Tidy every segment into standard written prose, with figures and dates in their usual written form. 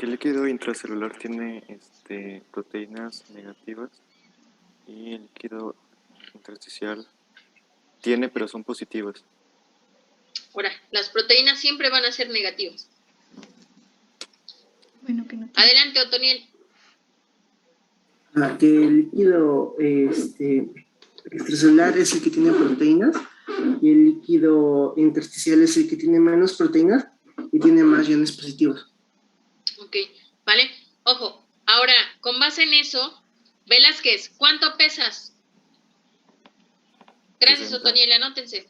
Que el líquido intracelular tiene proteínas negativas y el líquido intersticial tiene, pero son positivas. Ahora, las proteínas siempre van a ser negativas. Bueno, que no tiene. Adelante, Otoniel. Que el líquido extracelular es el que tiene proteínas y el líquido intersticial es el que tiene menos proteínas y tiene más iones positivos. Ok, ¿vale? Ojo, ahora, con base en eso, Velázquez, ¿cuánto pesas? Gracias, 60. Otoniel, anótense.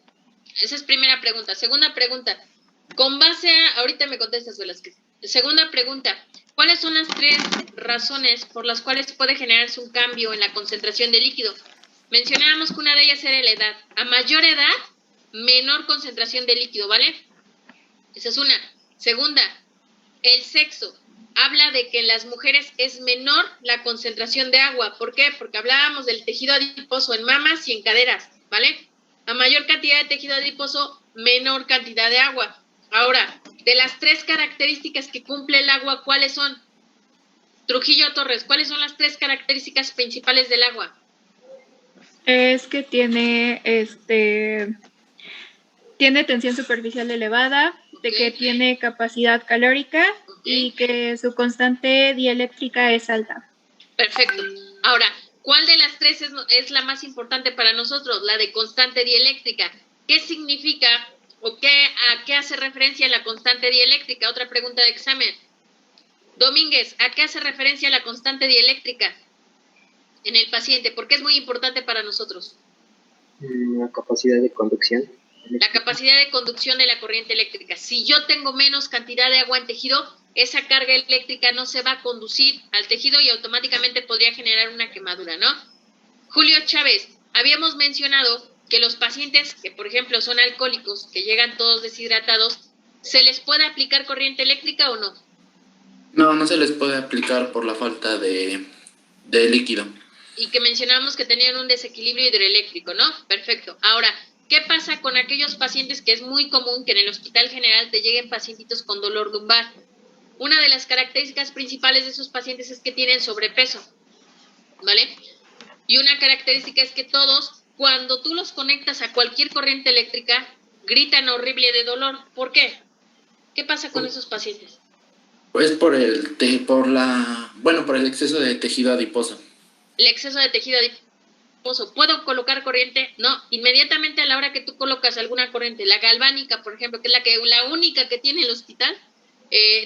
Esa es primera pregunta. Segunda pregunta, con base a... Ahorita me contestas, Velázquez. Segunda pregunta, ¿cuáles son las 3 razones por las cuales puede generarse un cambio en la concentración de líquido? Mencionábamos que una de ellas era la edad. A mayor edad, menor concentración de líquido, ¿vale? Esa es una. Segunda, el sexo. Habla de que en las mujeres es menor la concentración de agua. ¿Por qué? Porque hablábamos del tejido adiposo en mamas y en caderas, ¿vale? A mayor cantidad de tejido adiposo, menor cantidad de agua. Ahora, de las 3 características que cumple el agua, ¿cuáles son? Trujillo Torres, ¿cuáles son las 3 características principales del agua? Es que tiene tiene tensión superficial elevada, de que tiene capacidad calórica y que su constante dieléctrica es alta. Perfecto. Ahora, ¿cuál de las 3 es la más importante para nosotros? La de constante dieléctrica. ¿Qué significa o a qué hace referencia la constante dieléctrica? Otra pregunta de examen. Domínguez, ¿a qué hace referencia la constante dieléctrica en el paciente? ¿Por qué es muy importante para nosotros? La capacidad de conducción. La capacidad de conducción de la corriente eléctrica. Si yo tengo menos cantidad de agua en tejido, esa carga eléctrica no se va a conducir al tejido y automáticamente podría generar una quemadura, ¿no? Julio Chávez, habíamos mencionado que los pacientes que, por ejemplo, son alcohólicos, que llegan todos deshidratados, ¿se les puede aplicar corriente eléctrica o no? No, no se les puede aplicar por la falta de líquido. Y que mencionamos que tenían un desequilibrio hidroeléctrico, ¿no? Perfecto. Ahora, ¿qué pasa con aquellos pacientes que es muy común que en el hospital general te lleguen pacientitos con dolor lumbar? Una de las características principales de esos pacientes es que tienen sobrepeso, ¿vale? Y una característica es que todos, cuando tú los conectas a cualquier corriente eléctrica, gritan horrible de dolor. ¿Por qué? ¿Qué pasa con esos pacientes? Pues por el exceso de tejido adiposo. El exceso de tejido adiposo. ¿Puedo colocar corriente? No. Inmediatamente a la hora que tú colocas alguna corriente, la galvánica, por ejemplo, que es la única que tiene el hospital,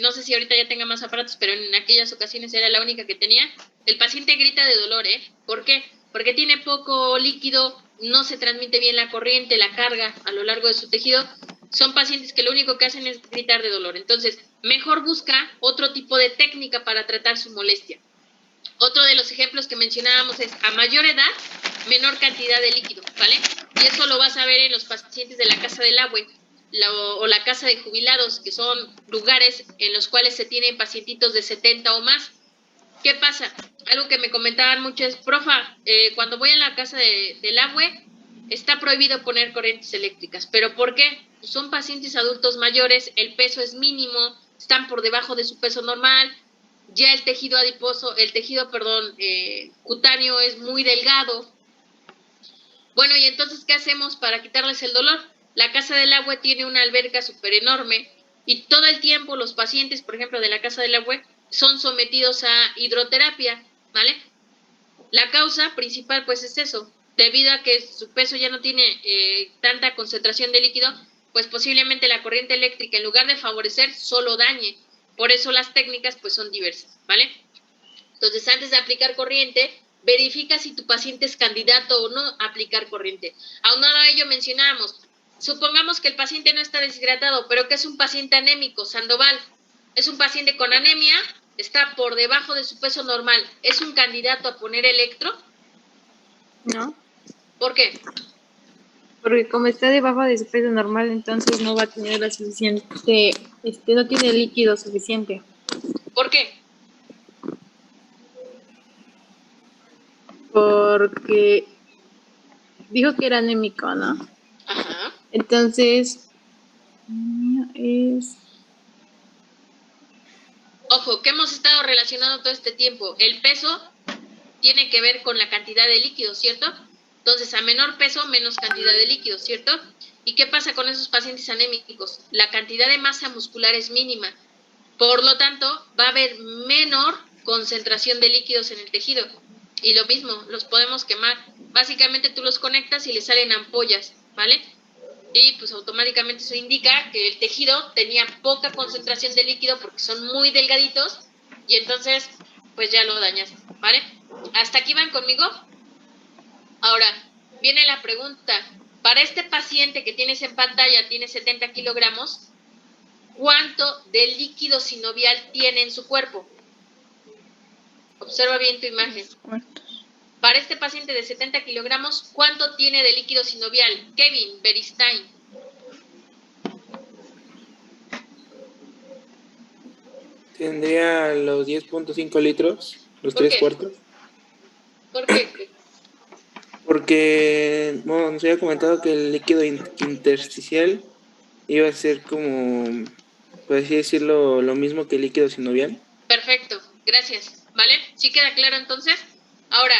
no sé si ahorita ya tenga más aparatos, pero en aquellas ocasiones era la única que tenía, el paciente grita de dolor, ¿eh? ¿Por qué? Porque tiene poco líquido, no se transmite bien la corriente, la carga a lo largo de su tejido. Son pacientes que lo único que hacen es gritar de dolor. Entonces, mejor busca otro tipo de técnica para tratar su molestia. Otro de los ejemplos que mencionábamos es a mayor edad, menor cantidad de líquido, ¿vale? Y eso lo vas a ver en los pacientes de la casa del agua o la casa de jubilados, que son lugares en los cuales se tienen pacientitos de 70 o más. ¿Qué pasa? Algo que me comentaban mucho es, profa, cuando voy a la casa del agua, está prohibido poner corrientes eléctricas. ¿Pero por qué? Pues son pacientes adultos mayores, el peso es mínimo, están por debajo de su peso normal, ya el tejido adiposo, cutáneo es muy delgado. Bueno, y entonces, ¿qué hacemos para quitarles el dolor? La casa del agua tiene una alberca súper enorme y todo el tiempo los pacientes, por ejemplo, de la casa del agua, son sometidos a hidroterapia, ¿vale? La causa principal, pues, es eso. Debido a que su peso ya no tiene tanta concentración de líquido, pues posiblemente la corriente eléctrica, en lugar de favorecer, solo dañe. Por eso las técnicas, pues, son diversas, ¿vale? Entonces, antes de aplicar corriente, verifica si tu paciente es candidato o no a aplicar corriente. Aunado a ello, mencionábamos, supongamos que el paciente no está deshidratado, pero que es un paciente anémico, Sandoval. Es un paciente con anemia, está por debajo de su peso normal. ¿Es un candidato a poner electro? No, ¿Por qué? porque como está debajo de su peso normal, entonces no va a tener la suficiente, no tiene líquido suficiente. ¿Por qué? Porque dijo que era anémico, ¿no? Ajá. Entonces, es... Ojo, ¿qué hemos estado relacionando todo este tiempo? El peso tiene que ver con la cantidad de líquido, ¿cierto? Entonces, a menor peso, menos cantidad de líquido, ¿cierto? ¿Y qué pasa con esos pacientes anémicos? La cantidad de masa muscular es mínima. Por lo tanto, va a haber menor concentración de líquidos en el tejido. Y lo mismo, los podemos quemar. Básicamente tú los conectas y les salen ampollas, ¿vale? Y pues automáticamente eso indica que el tejido tenía poca concentración de líquido porque son muy delgaditos y entonces pues ya lo dañaste, ¿vale? ¿Hasta aquí van conmigo? Ahora, viene la pregunta. Para este paciente que tienes en pantalla, tiene 70 kilogramos, ¿cuánto de líquido sinovial tiene en su cuerpo? Observa bien tu imagen. Para este paciente de 70 kilogramos, ¿cuánto tiene de líquido sinovial? Kevin Beristain. Tendría los 10.5 litros, los ¿Por 3 qué? cuartos. ¿Por qué? Porque, bueno, nos había comentado que el líquido intersticial iba a ser como, por así decirlo, lo mismo que el líquido sinovial. Perfecto, gracias. ¿Vale? ¿Sí queda claro entonces? Ahora,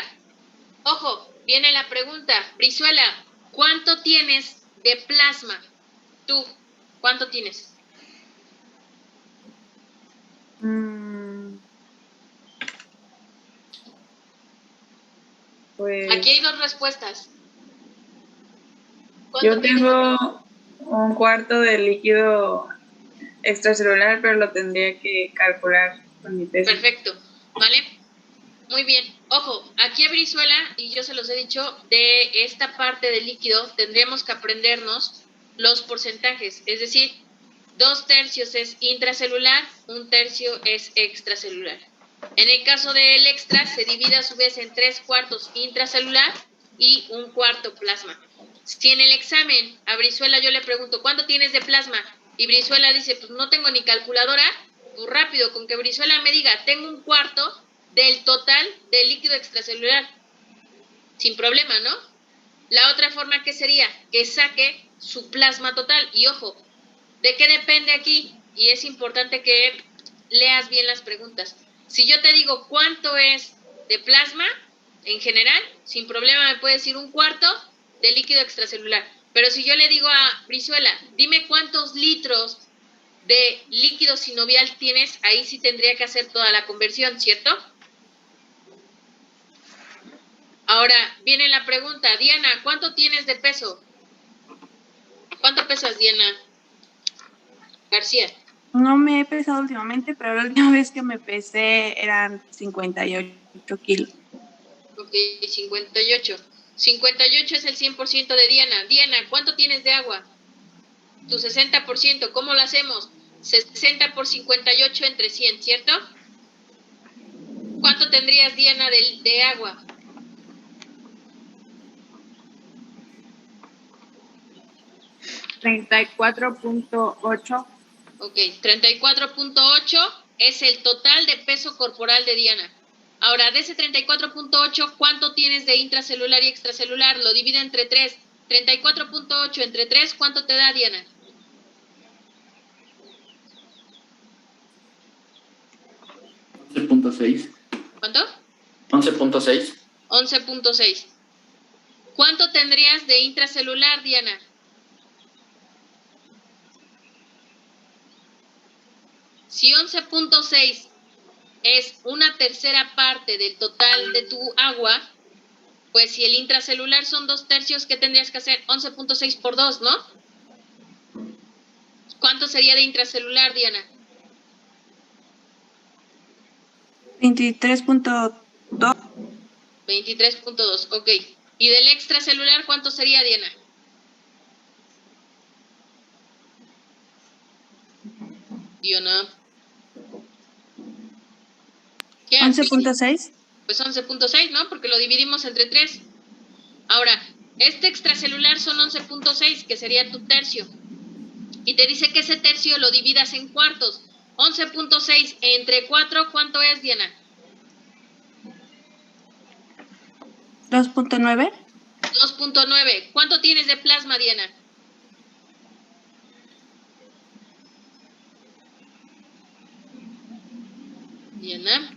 ojo, viene la pregunta. Brizuela, ¿cuánto tienes de plasma? Tú, ¿cuánto tienes? Pues Aquí hay dos respuestas. ¿Cuánto yo tienes de plasma? tengo un cuarto de líquido extracelular, pero lo tendría que calcular con mi peso. Perfecto, ¿vale? Muy bien. Ojo, aquí a Brizuela, y yo se los he dicho, de esta parte del líquido tendríamos que aprendernos los porcentajes, es decir, 2/3 es intracelular, 1/3 es extracelular. En el caso del extra, se divide a su vez en 3/4 intracelular y 1/4 plasma. Si en el examen a Brizuela yo le pregunto, ¿cuánto tienes de plasma? Y Brizuela dice, pues no tengo ni calculadora, pues rápido, con que Brizuela me diga, tengo 1/4 del total del líquido extracelular. Sin problema, ¿no? La otra forma que sería que saque su plasma total. Y ojo, ¿de qué depende aquí? Y es importante que leas bien las preguntas. Si yo te digo cuánto es de plasma, en general, sin problema me puede decir 1/4 de líquido extracelular. Pero si yo le digo a Brizuela, dime cuántos litros de líquido sinovial tienes, ahí sí tendría que hacer toda la conversión, ¿cierto? Ahora viene la pregunta, Diana, ¿cuánto tienes de peso? ¿Cuánto pesas, Diana García? No me he pesado últimamente, pero la última vez que me pesé eran 58 kilos. Ok, 58. 58 es el 100% de Diana. Diana, ¿cuánto tienes de agua? Tu 60%. ¿Cómo lo hacemos? 60 por 58 entre 100, ¿cierto? ¿Cuánto tendrías, Diana, de agua? $34.8. Ok, 34.8 es el total de peso corporal de Diana. Ahora, de ese 34.8, ¿cuánto tienes de intracelular y extracelular? Lo divide entre 3. 34.8 entre 3, ¿cuánto te da, Diana? ¿Cuánto? 11.6. 11.6. ¿Cuánto tendrías de intracelular, Diana? Si 11.6 es una tercera parte del total de tu agua, pues si el intracelular son 2/3, ¿qué tendrías que hacer? 11.6 por 2, ¿no? ¿Cuánto sería de intracelular, Diana? 23.2. 23.2, ok. ¿Y del extracelular cuánto sería, Diana? Diana. ¿Qué haces? 11.6. Pues 11.6, ¿no? Porque lo dividimos entre 3. Ahora, este extracelular son 11.6, que sería tu tercio. Y te dice que ese tercio lo dividas en cuartos. 11.6 entre 4, ¿cuánto es, Diana? 2.9. 2.9. ¿Cuánto tienes de plasma, Diana? Diana.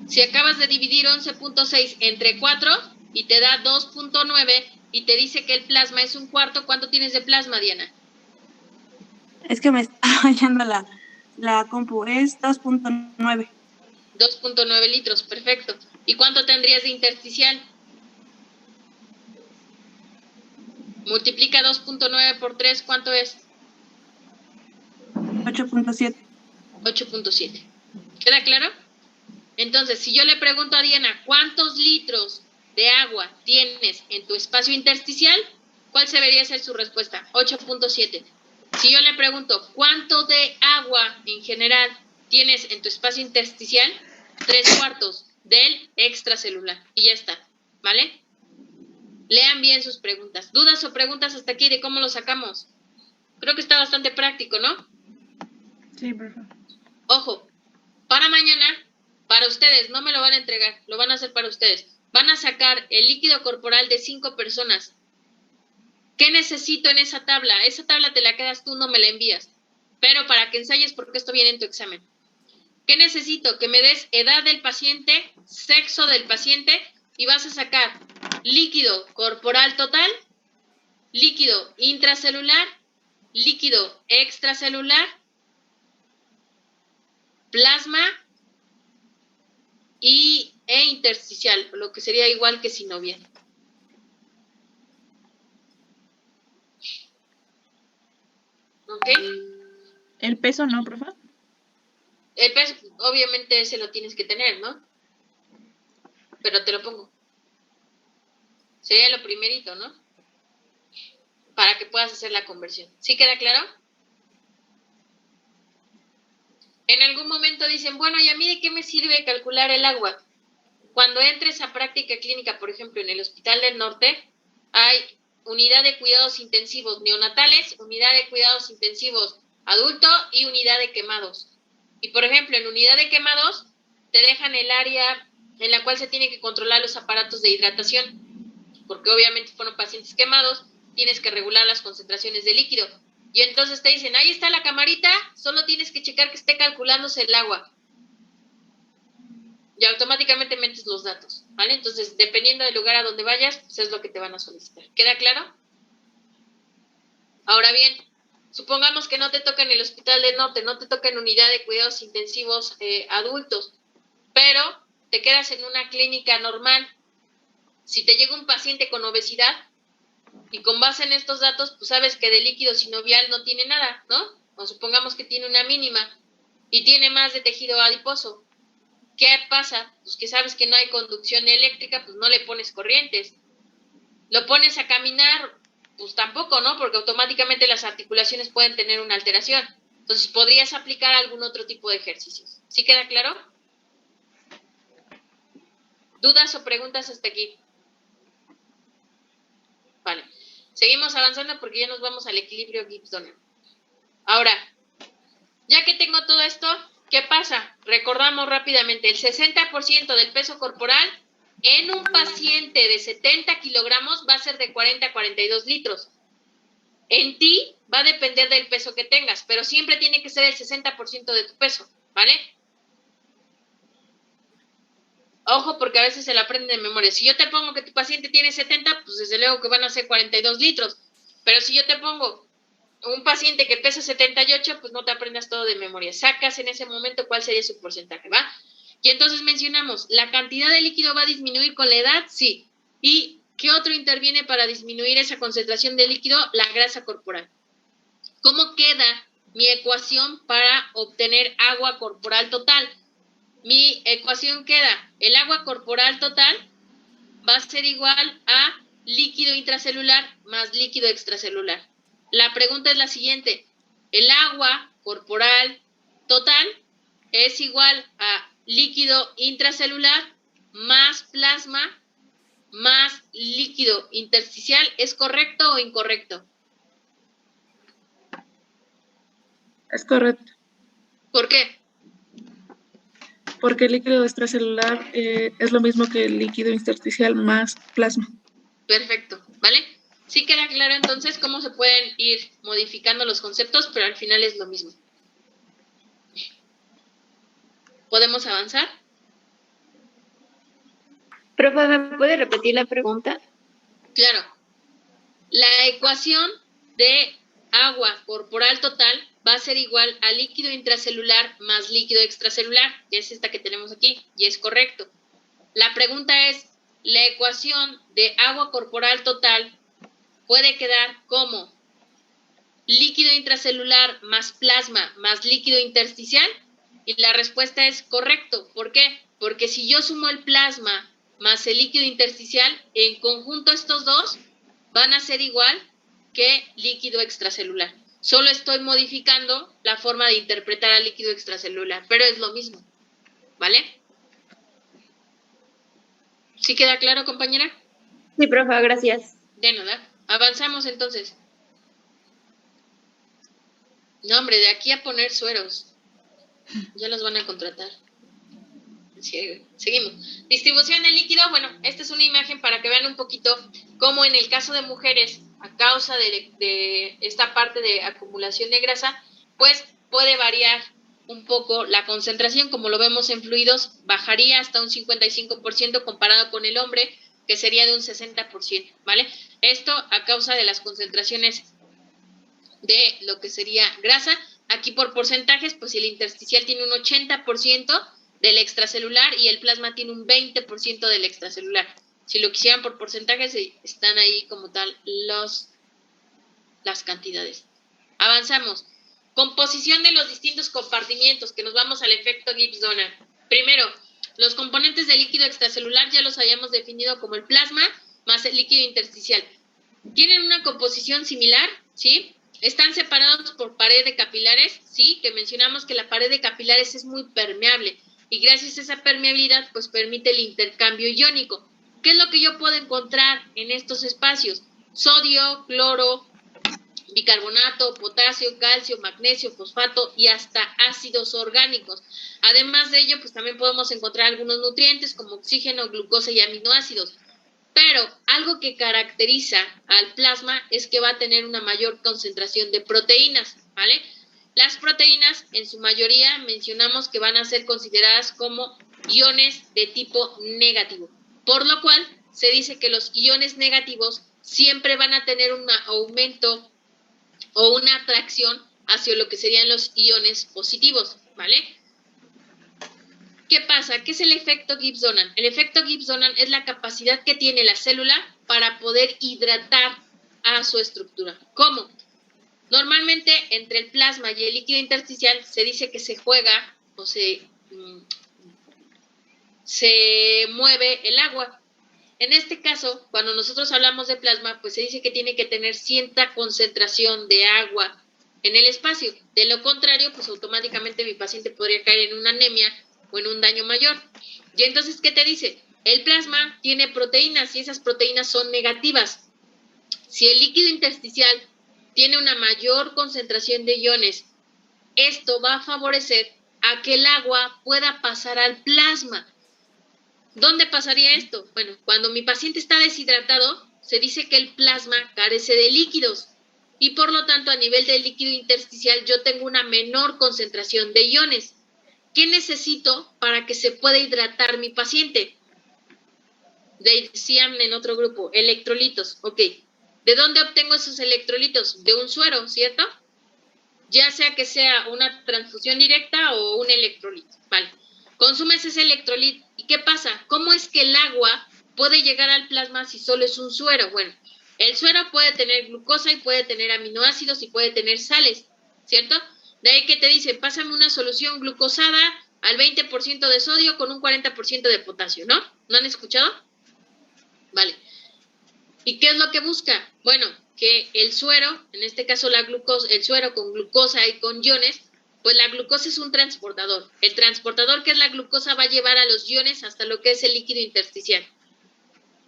Si acabas de dividir 11.6 entre 4 y te da 2.9 y te dice que el plasma es un cuarto, ¿cuánto tienes de plasma, Diana? Es que me está fallando la compu. Es 2.9. 2.9 litros, perfecto. ¿Y cuánto tendrías de intersticial? Multiplica 2.9 por 3, ¿cuánto es? 8.7. 8.7. ¿Queda claro? Entonces, si yo le pregunto a Diana, ¿cuántos litros de agua tienes en tu espacio intersticial? ¿Cuál se debería ser su respuesta? 8.7. Si yo le pregunto, ¿cuánto de agua en general tienes en tu espacio intersticial? 3/4 del extracelular. Y ya está, ¿vale? Lean bien sus preguntas. ¿Dudas o preguntas hasta aquí de cómo lo sacamos? Creo que está bastante práctico, ¿no? Sí, por favor. Ojo, para mañana, para ustedes, no me lo van a entregar, lo van a hacer para ustedes. Van a sacar el líquido corporal de 5 personas. ¿Qué necesito en esa tabla? Esa tabla te la quedas tú, no me la envías. Pero para que ensayes, porque esto viene en tu examen. ¿Qué necesito? Que me des edad del paciente, sexo del paciente, y vas a sacar líquido corporal total, líquido intracelular, líquido extracelular, plasma e intersticial, lo que sería igual que sinovial. ¿Ok? El peso no, profe. El peso, obviamente, ese lo tienes que tener, ¿no? Pero te lo pongo. Sería lo primerito, ¿no? Para que puedas hacer la conversión. ¿Sí queda claro? En algún momento dicen, bueno, ¿y a mí de qué me sirve calcular el agua? Cuando entres a práctica clínica, por ejemplo, en el Hospital del Norte, hay unidad de cuidados intensivos neonatales, unidad de cuidados intensivos adulto y unidad de quemados. Y, por ejemplo, en unidad de quemados, te dejan el área en la cual se tienen que controlar los aparatos de hidratación, porque obviamente fueron pacientes quemados, tienes que regular las concentraciones de líquido. Y entonces te dicen, ahí está la camarita, solo tienes que checar que esté calculándose el agua. Y automáticamente metes los datos, ¿vale? Entonces, dependiendo del lugar a donde vayas, pues es lo que te van a solicitar. ¿Queda claro? Ahora bien, supongamos que no te toca en el Hospital del Norte, no te toca en unidad de cuidados intensivos adultos, pero te quedas en una clínica normal. Si te llega un paciente con obesidad y con base en estos datos, pues sabes que de líquido sinovial no tiene nada, ¿no? O supongamos que tiene una mínima y tiene más de tejido adiposo. ¿Qué pasa? Pues que sabes que no hay conducción eléctrica, pues no le pones corrientes. ¿Lo pones a caminar? Pues tampoco, ¿no? Porque automáticamente las articulaciones pueden tener una alteración. Entonces, podrías aplicar algún otro tipo de ejercicios. ¿Sí queda claro? ¿Dudas o preguntas hasta aquí? Vale. Seguimos avanzando porque ya nos vamos al equilibrio Gibbs-Donner. Ahora, ya que tengo todo esto, ¿qué pasa? Recordamos rápidamente, el 60% del peso corporal en un paciente de 70 kilogramos va a ser de 40 a 42 litros. En ti va a depender del peso que tengas, pero siempre tiene que ser el 60% de tu peso, ¿vale? Ojo, porque a veces se la aprenden de memoria. Si yo te pongo que tu paciente tiene 70, pues desde luego que van a ser 42 litros. Pero si yo te pongo un paciente que pesa 78, pues no te aprendas todo de memoria. Sacas en ese momento cuál sería su porcentaje, ¿va? Y entonces mencionamos, ¿la cantidad de líquido va a disminuir con la edad? Sí. ¿Y qué otro interviene para disminuir esa concentración de líquido? La grasa corporal. ¿Cómo queda mi ecuación para obtener agua corporal total? Mi ecuación queda, el agua corporal total va a ser igual a líquido intracelular más líquido extracelular. La pregunta es la siguiente, ¿el agua corporal total es igual a líquido intracelular más plasma más líquido intersticial? ¿Es correcto o incorrecto? Es correcto. ¿Por qué? Porque el líquido extracelular es lo mismo que el líquido intersticial más plasma. Perfecto, ¿vale? Sí queda claro entonces cómo se pueden ir modificando los conceptos, pero al final es lo mismo. ¿Podemos avanzar? Profe, ¿me puede repetir la pregunta? Claro. La ecuación de agua corporal total va a ser igual a líquido intracelular más líquido extracelular, que es esta que tenemos aquí, y es correcto. La pregunta es, ¿la ecuación de agua corporal total puede quedar como líquido intracelular más plasma más líquido intersticial? Y la respuesta es correcto. ¿Por qué? Porque si yo sumo el plasma más el líquido intersticial, en conjunto estos dos van a ser igual que líquido extracelular. Solo estoy modificando la forma de interpretar al líquido extracelular, pero es lo mismo. ¿Vale? ¿Sí queda claro, compañera? Sí, profe, gracias. De nada. Avanzamos entonces. No, hombre, de aquí a poner sueros. Ya los van a contratar. Sí, seguimos. Distribución del líquido. Bueno, esta es una imagen para que vean un poquito cómo en el caso de mujeres, a causa de esta parte de acumulación de grasa, pues puede variar un poco la concentración. Como lo vemos en fluidos, bajaría hasta un 55% comparado con el hombre, que sería de un 60%, ¿vale? Esto a causa de las concentraciones de lo que sería grasa. Aquí por porcentajes, pues si el intersticial tiene un 80% del extracelular y el plasma tiene un 20% del extracelular. Si lo quisieran por porcentajes, están ahí como tal las cantidades. Avanzamos. Composición de los distintos compartimientos, que nos vamos al efecto Gibbs-Donner. Primero, los componentes del líquido extracelular ya los habíamos definido como el plasma más el líquido intersticial. Tienen una composición similar, ¿sí? Están separados por pared de capilares, sí, que mencionamos que la pared de capilares es muy permeable y gracias a esa permeabilidad pues permite el intercambio iónico. ¿Qué es lo que yo puedo encontrar en estos espacios? Sodio, cloro, bicarbonato, potasio, calcio, magnesio, fosfato y hasta ácidos orgánicos. Además de ello, pues también podemos encontrar algunos nutrientes como oxígeno, glucosa y aminoácidos. Pero algo que caracteriza al plasma es que va a tener una mayor concentración de proteínas, ¿vale? Las proteínas, en su mayoría, mencionamos que van a ser consideradas como iones de tipo negativo, por lo cual se dice que los iones negativos siempre van a tener un aumento o una atracción hacia lo que serían los iones positivos, ¿vale? ¿Qué pasa? ¿Qué es el efecto Gibbs-Donner? El efecto Gibbs-Donner es la capacidad que tiene la célula para poder hidratar a su estructura. ¿Cómo? Normalmente entre el plasma y el líquido intersticial se dice que se juega o se mueve el agua. En este caso, cuando nosotros hablamos de plasma, pues se dice que tiene que tener cierta concentración de agua en el espacio. De lo contrario, pues automáticamente mi paciente podría caer en una anemia o en un daño mayor. Y entonces, ¿qué te dice? El plasma tiene proteínas y esas proteínas son negativas. Si el líquido intersticial tiene una mayor concentración de iones, esto va a favorecer a que el agua pueda pasar al plasma. ¿Dónde pasaría esto? Bueno, cuando mi paciente está deshidratado, se dice que el plasma carece de líquidos y por lo tanto a nivel del líquido intersticial yo tengo una menor concentración de iones. ¿Qué necesito para que se pueda hidratar mi paciente? Decían en otro grupo, electrolitos. Ok, ¿de dónde obtengo esos electrolitos? De un suero, ¿cierto? Ya sea que sea una transfusión directa o un electrolito, ¿vale? Consumes ese electrolito. ¿Y qué pasa? ¿Cómo es que el agua puede llegar al plasma si solo es un suero? Bueno, el suero puede tener glucosa y puede tener aminoácidos y puede tener sales, ¿cierto? De ahí que te dicen, pásame una solución glucosada al 20% de sodio con un 40% de potasio, ¿no? ¿No han escuchado? Vale. ¿Y qué es lo que busca? Bueno, que el suero, en este caso la glucosa, el suero con glucosa y con iones, pues la glucosa es un transportador. El transportador que es la glucosa va a llevar a los iones hasta lo que es el líquido intersticial.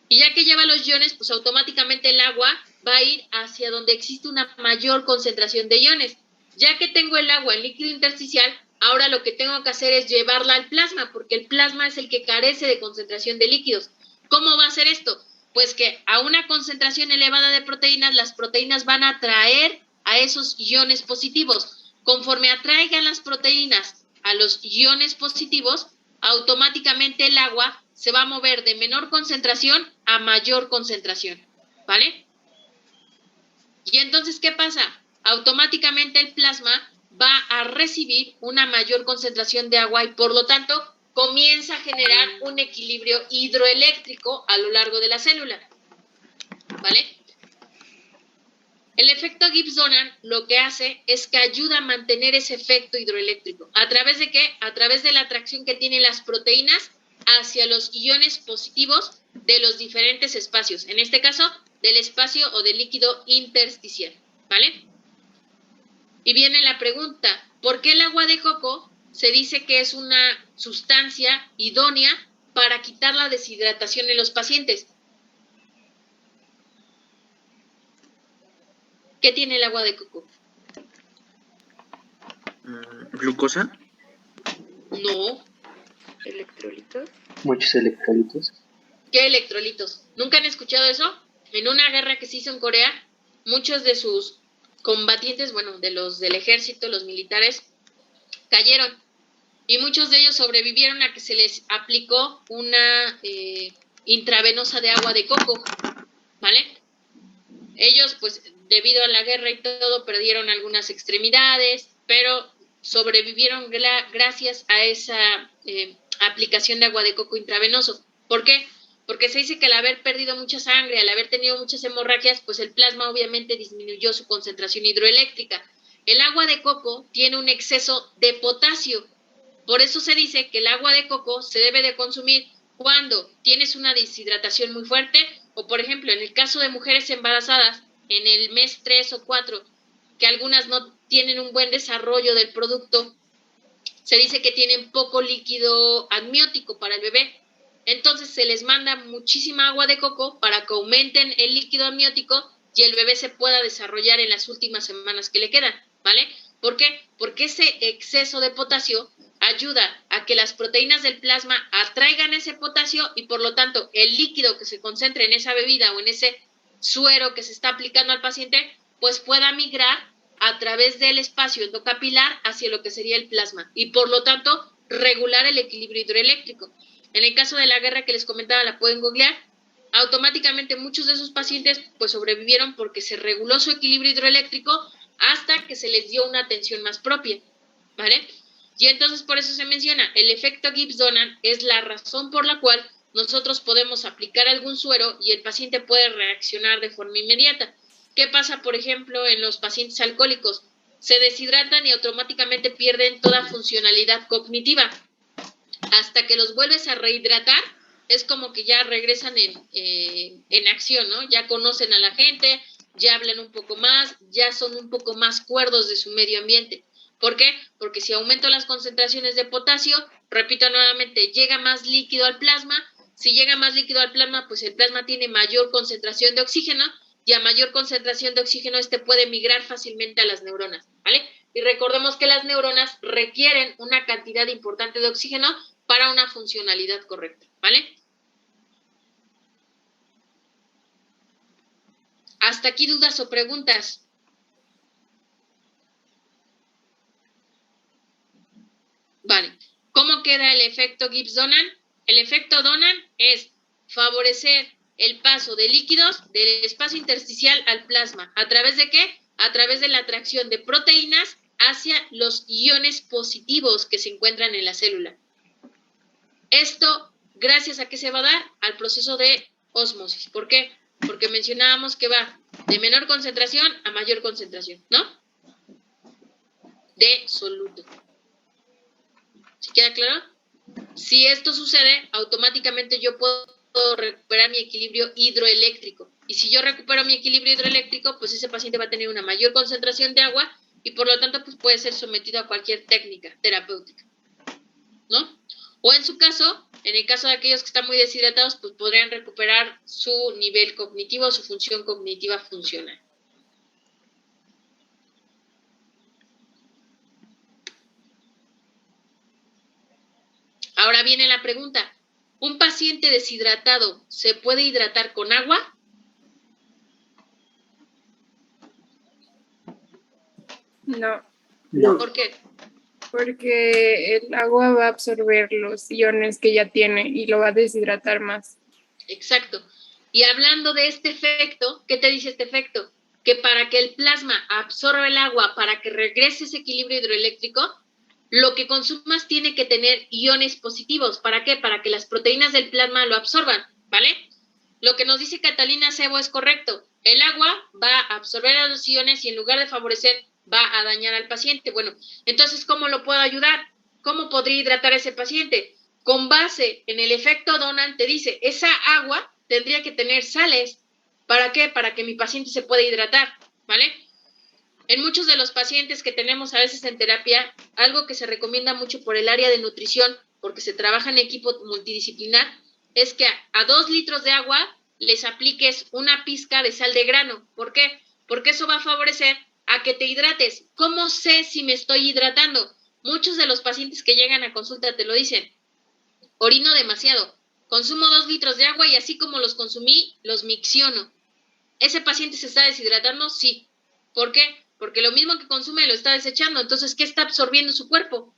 Y ya que lleva los iones, pues automáticamente el agua va a ir hacia donde existe una mayor concentración de iones. Ya que tengo el agua en líquido intersticial, ahora lo que tengo que hacer es llevarla al plasma, porque el plasma es el que carece de concentración de líquidos. ¿Cómo va a hacer esto? Pues que a una concentración elevada de proteínas, las proteínas van a atraer a esos iones positivos. Conforme atraigan las proteínas a los iones positivos, automáticamente el agua se va a mover de menor concentración a mayor concentración, ¿vale? Y entonces, ¿qué pasa? Automáticamente el plasma va a recibir una mayor concentración de agua y por lo tanto comienza a generar un equilibrio hidroeléctrico a lo largo de la célula, ¿vale? El efecto Gibbs-Donan lo que hace es que ayuda a mantener ese efecto hidroeléctrico. ¿A través de qué? A través de la atracción que tienen las proteínas hacia los iones positivos de los diferentes espacios. En este caso, del espacio o del líquido intersticial, ¿vale? Y viene la pregunta, ¿por qué el agua de coco se dice que es una sustancia idónea para quitar la deshidratación en los pacientes? ¿Qué tiene el agua de coco? ¿Glucosa? No. ¿Electrolitos? Muchos electrolitos. ¿Qué electrolitos? ¿Nunca han escuchado eso? En una guerra que se hizo en Corea, muchos de sus combatientes, bueno, de los del ejército, los militares, cayeron. Y muchos de ellos sobrevivieron a que se les aplicó una intravenosa de agua de coco, ¿vale? Ellos, pues, debido a la guerra y todo, perdieron algunas extremidades, pero sobrevivieron gracias a esa aplicación de agua de coco intravenoso. ¿Por qué? Porque se dice que al haber perdido mucha sangre, al haber tenido muchas hemorragias, pues el plasma obviamente disminuyó su concentración hidroeléctrica. El agua de coco tiene un exceso de potasio. Por eso se dice que el agua de coco se debe de consumir cuando tienes una deshidratación muy fuerte o, por ejemplo, en el caso de mujeres embarazadas, en el mes 3 o 4, que algunas no tienen un buen desarrollo del producto, se dice que tienen poco líquido amniótico para el bebé. Entonces se les manda muchísima agua de coco para que aumenten el líquido amniótico y el bebé se pueda desarrollar en las últimas semanas que le quedan, ¿vale? ¿Por qué? Porque ese exceso de potasio ayuda a que las proteínas del plasma atraigan ese potasio y por lo tanto el líquido que se concentre en esa bebida o en ese suero que se está aplicando al paciente, pues pueda migrar a través del espacio endocapilar hacia lo que sería el plasma y por lo tanto regular el equilibrio hidroeléctrico. En el caso de la guerra que les comentaba, la pueden googlear, automáticamente muchos de esos pacientes pues sobrevivieron porque se reguló su equilibrio hidroeléctrico hasta que se les dio una atención más propia, ¿vale? Y entonces por eso se menciona, el efecto Gibbs-Donan es la razón por la cual nosotros podemos aplicar algún suero y el paciente puede reaccionar de forma inmediata. ¿Qué pasa, por ejemplo, en los pacientes alcohólicos? Se deshidratan y automáticamente pierden toda funcionalidad cognitiva. Hasta que los vuelves a rehidratar, es como que ya regresan en acción, ¿no? Ya conocen a la gente, ya hablan un poco más, ya son un poco más cuerdos de su medio ambiente. ¿Por qué? Porque si aumento las concentraciones de potasio, repito nuevamente, llega más líquido al plasma. Si llega más líquido al plasma, pues el plasma tiene mayor concentración de oxígeno y a mayor concentración de oxígeno puede migrar fácilmente a las neuronas, ¿vale? Y recordemos que las neuronas requieren una cantidad importante de oxígeno para una funcionalidad correcta, ¿vale? ¿Hasta aquí dudas o preguntas? Vale. ¿Cómo queda el efecto Gibbs-Donan? El efecto Donan es favorecer el paso de líquidos del espacio intersticial al plasma. ¿A través de qué? A través de la atracción de proteínas hacia los iones positivos que se encuentran en la célula. Esto, ¿gracias a qué se va a dar? Al proceso de ósmosis. ¿Por qué? Porque mencionábamos que va de menor concentración a mayor concentración, ¿no? De soluto. ¿Sí queda claro? Si esto sucede, automáticamente yo puedo recuperar mi equilibrio hidroeléctrico. Y si yo recupero mi equilibrio hidroeléctrico, pues ese paciente va a tener una mayor concentración de agua y por lo tanto pues puede ser sometido a cualquier técnica terapéutica, ¿no? O en su caso, en el caso de aquellos que están muy deshidratados, pues podrían recuperar su nivel cognitivo, su función cognitiva funcional. Ahora viene la pregunta, ¿un paciente deshidratado se puede hidratar con agua? No. No. ¿Por qué? Porque el agua va a absorber los iones que ya tiene y lo va a deshidratar más. Exacto. Y hablando de este efecto, ¿qué te dice este efecto? Que para que el plasma absorba el agua, para que regrese ese equilibrio hidroeléctrico, lo que consumas tiene que tener iones positivos. ¿Para qué? Para que las proteínas del plasma lo absorban, ¿vale? Lo que nos dice Catalina Sebo es correcto. El agua va a absorber a los iones y en lugar de favorecer, va a dañar al paciente. Bueno, entonces, ¿cómo lo puedo ayudar? ¿Cómo podría hidratar a ese paciente? Con base en el efecto Donald, te dice, esa agua tendría que tener sales. ¿Para qué? Para que mi paciente se pueda hidratar, ¿vale? En muchos de los pacientes que tenemos a veces en terapia, algo que se recomienda mucho por el área de nutrición, porque se trabaja en equipo multidisciplinar, es que a 2 litros de agua les apliques una pizca de sal de grano. ¿Por qué? Porque eso va a favorecer a que te hidrates. ¿Cómo sé si me estoy hidratando? Muchos de los pacientes que llegan a consulta te lo dicen. Orino demasiado, consumo 2 litros de agua y así como los consumí, los micciono. ¿Ese paciente se está deshidratando? Sí. ¿Por qué? Porque lo mismo que consume lo está desechando. Entonces, ¿qué está absorbiendo su cuerpo?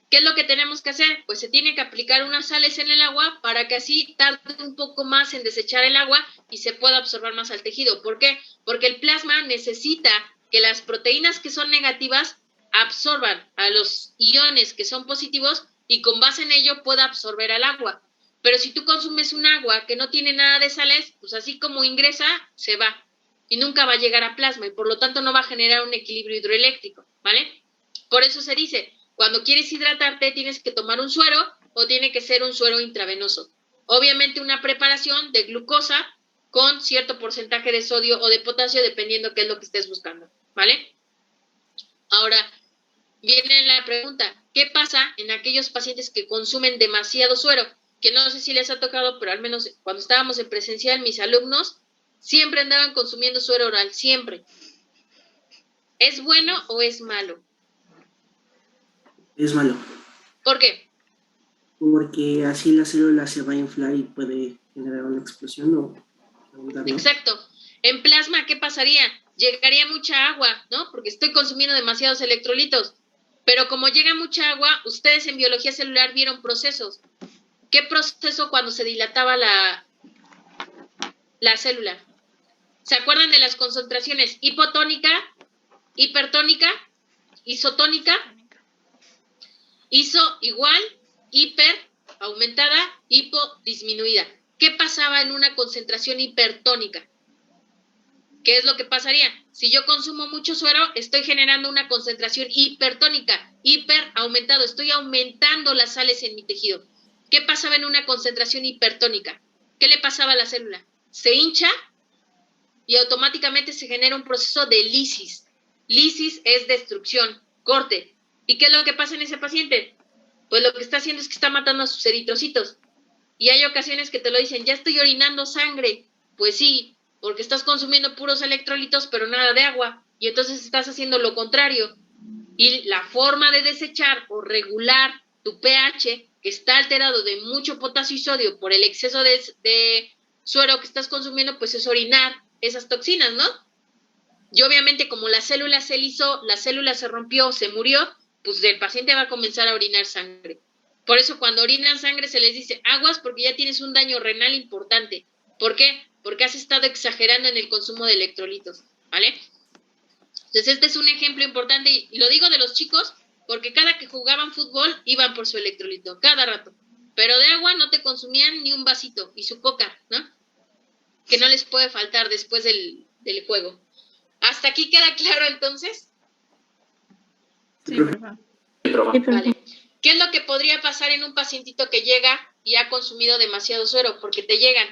¿Qué es lo que tenemos que hacer? Pues se tiene que aplicar unas sales en el agua para que así tarde un poco más en desechar el agua y se pueda absorber más al tejido. ¿Por qué? Porque el plasma necesita que las proteínas que son negativas absorban a los iones que son positivos y con base en ello pueda absorber al agua. Pero si tú consumes un agua que no tiene nada de sales, pues así como ingresa, se va y nunca va a llegar a plasma y por lo tanto no va a generar un equilibrio hidroeléctrico, ¿vale? Por eso se dice, cuando quieres hidratarte tienes que tomar un suero o tiene que ser un suero intravenoso. Obviamente una preparación de glucosa con cierto porcentaje de sodio o de potasio dependiendo qué es lo que estés buscando, ¿vale? Ahora, viene la pregunta, ¿qué pasa en aquellos pacientes que consumen demasiado suero? Que no sé si les ha tocado, pero al menos cuando estábamos en presencial, mis alumnos siempre andaban consumiendo suero oral, siempre. ¿Es bueno o es malo? Es malo. ¿Por qué? Porque así la célula se va a inflar y puede generar una explosión o ¿no? Exacto. En plasma, ¿qué pasaría? Llegaría mucha agua, ¿no? Porque estoy consumiendo demasiados electrolitos. Pero como llega mucha agua, ustedes en biología celular vieron procesos. ¿Qué proceso cuando se dilataba la célula? ¿Se acuerdan de las concentraciones hipotónica, hipertónica, isotónica? Iso igual, hiper, aumentada, hipo, disminuida. ¿Qué pasaba en una concentración hipertónica? ¿Qué es lo que pasaría? Si yo consumo mucho suero, estoy generando una concentración hipertónica, hiper aumentado, estoy aumentando las sales en mi tejido. ¿Qué pasaba en una concentración hipertónica? ¿Qué le pasaba a la célula? Se hincha y automáticamente se genera un proceso de lisis. Lisis es destrucción, corte. ¿Y qué es lo que pasa en ese paciente? Pues lo que está haciendo es que está matando a sus eritrocitos. Y hay ocasiones que te lo dicen, ya estoy orinando sangre. Pues sí, porque estás consumiendo puros electrolitos, pero nada de agua. Y entonces estás haciendo lo contrario. Y la forma de desechar o regular tu pH, que está alterado de mucho potasio y sodio por el exceso de suero que estás consumiendo, pues es orinar esas toxinas, ¿no? Y obviamente como la célula se lisó, la célula se rompió, se murió, pues el paciente va a comenzar a orinar sangre. Por eso cuando orinan sangre se les dice aguas porque ya tienes un daño renal importante. ¿Por qué? Porque has estado exagerando en el consumo de electrolitos, ¿vale? Entonces este es un ejemplo importante y lo digo de los chicos porque cada que jugaban fútbol iban por su electrolito, cada rato. Pero de agua no te consumían ni un vasito y su coca, ¿no? Que no les puede faltar después del juego. ¿Hasta aquí queda claro entonces? Sí, Vale. ¿Qué es lo que podría pasar en un pacientito que llega y ha consumido demasiado suero? Porque te llegan,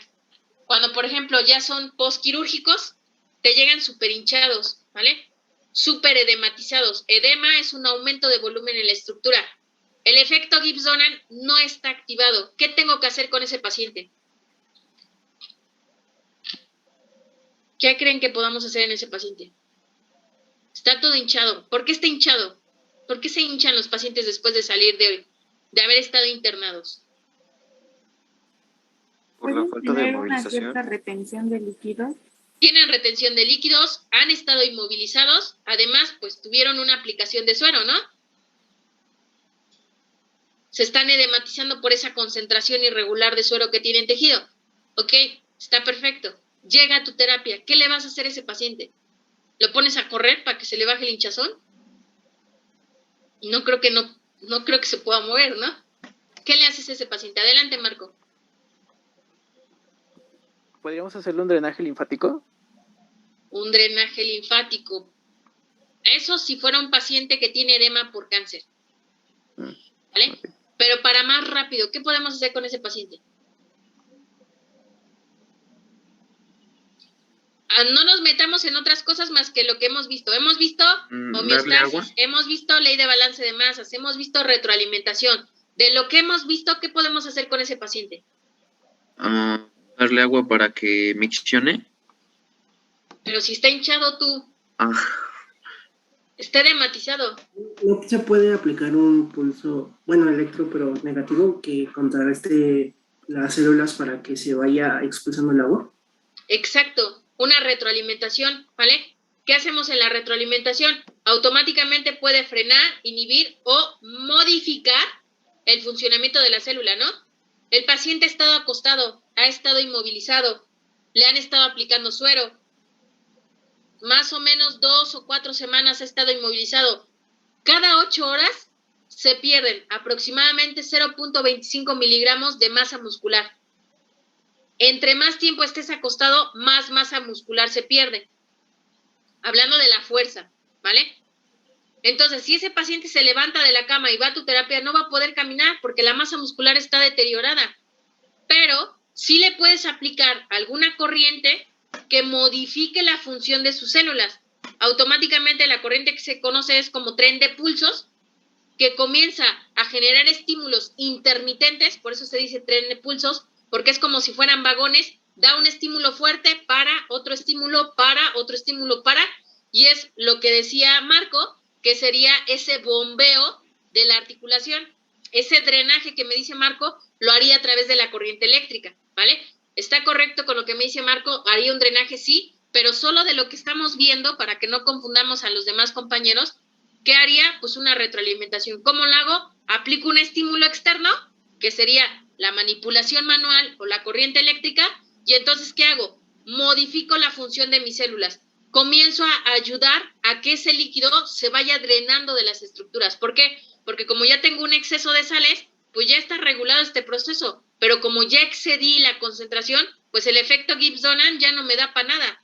cuando por ejemplo ya son postquirúrgicos, te llegan súper hinchados, ¿vale? Súper edematizados. Edema es un aumento de volumen en la estructura. El efecto Gibbs-Donald no está activado. ¿Qué tengo que hacer con ese paciente? ¿Qué creen que podamos hacer en ese paciente? Está todo hinchado. ¿Por qué está hinchado? ¿Por qué se hinchan los pacientes después de salir de haber estado internados? Por la falta de ¿Tener una movilización. cierta retención de líquidos? Tienen retención de líquidos, han estado inmovilizados, además, pues tuvieron una aplicación de suero, ¿no? se están edematizando por esa concentración irregular de suero que tiene en tejido. Ok, está perfecto. Llega a tu terapia. ¿Qué le vas a hacer a ese paciente? ¿Lo pones a correr para que se le baje el hinchazón? No creo que se pueda mover, ¿no? ¿Qué le haces a ese paciente? Adelante, Marco. ¿Podríamos hacerle un drenaje linfático? Un drenaje linfático. Eso si fuera un paciente que tiene edema por cáncer. ¿Vale? Okay. Pero para más rápido, ¿qué podemos hacer con ese paciente? No nos metamos en otras cosas más que lo que hemos visto. Hemos visto homeostasis, hemos visto ley de balance de masas, hemos visto retroalimentación. De lo que hemos visto, ¿qué podemos hacer con ese paciente? Darle agua para que miccione. Pero si está hinchado tú. Está edematizado. ¿No se puede aplicar un pulso, bueno, electro, pero negativo, que contrarreste las células para que se vaya expulsando el agua? Exacto, una retroalimentación, ¿vale? ¿Qué hacemos en la retroalimentación? Automáticamente puede frenar, inhibir o modificar el funcionamiento de la célula, ¿no? El paciente ha estado acostado, ha estado inmovilizado, le han estado aplicando suero, más o menos 2 o 4 semanas ha estado inmovilizado. Cada 8 horas se pierden aproximadamente 0.25 miligramos de masa muscular. Entre más tiempo estés acostado, más masa muscular se pierde. Hablando de la fuerza, ¿vale? Entonces, si ese paciente se levanta de la cama y va a tu terapia, no va a poder caminar porque la masa muscular está deteriorada. Pero sí le puedes aplicar alguna corriente que modifique la función de sus células. Automáticamente la corriente que se conoce es como tren de pulsos, que comienza a generar estímulos intermitentes, por eso se dice tren de pulsos, porque es como si fueran vagones, da un estímulo fuerte, para, otro estímulo, para, otro estímulo, para, y es lo que decía Marco, que sería ese bombeo de la articulación. Ese drenaje que me dice Marco, lo haría a través de la corriente eléctrica, ¿vale? ¿Está correcto con lo que me dice Marco? Haría un drenaje, sí, pero solo de lo que estamos viendo, para que no confundamos a los demás compañeros. ¿Qué haría? Pues una retroalimentación. ¿Cómo lo hago? Aplico un estímulo externo, que sería la manipulación manual o la corriente eléctrica, y entonces, ¿qué hago? Modifico la función de mis células. Comienzo a ayudar a que ese líquido se vaya drenando de las estructuras. ¿Por qué? Porque como ya tengo un exceso de sales, pues ya está regulado este proceso, pero como ya excedí la concentración, pues el efecto Gibbs-Donan ya no me da para nada.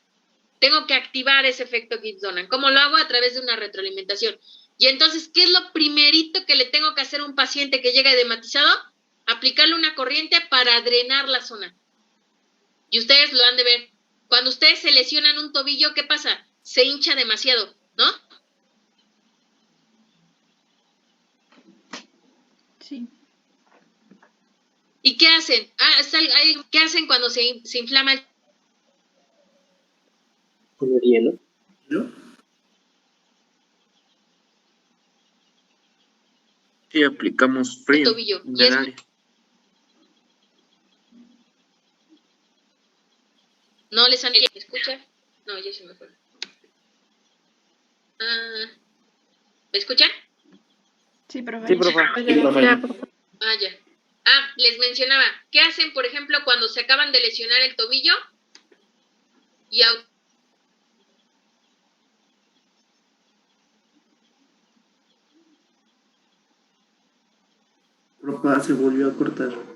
Tengo que activar ese efecto Gibbs-Donan. ¿Cómo lo hago? A través de una retroalimentación. Y entonces, ¿qué es lo primerito que le tengo que hacer a un paciente que llega edematizado? Aplicarle una corriente para drenar la zona. Y ustedes lo han de ver. Cuando ustedes se lesionan un tobillo, ¿qué pasa? Se hincha demasiado, ¿no? Sí. ¿Y qué hacen? ¿Qué hacen cuando se inflama el ¿Poner hielo? ¿No? Sí, aplicamos frío. tobillo? Y es ¿no les han... ¿Me escucha? No, ya se me fue. ¿Me escuchan? Sí, profe. Sí, profe. Ya. Les mencionaba, ¿qué hacen, por ejemplo, cuando se acaban de lesionar el tobillo? Y Ropa se volvió a cortar.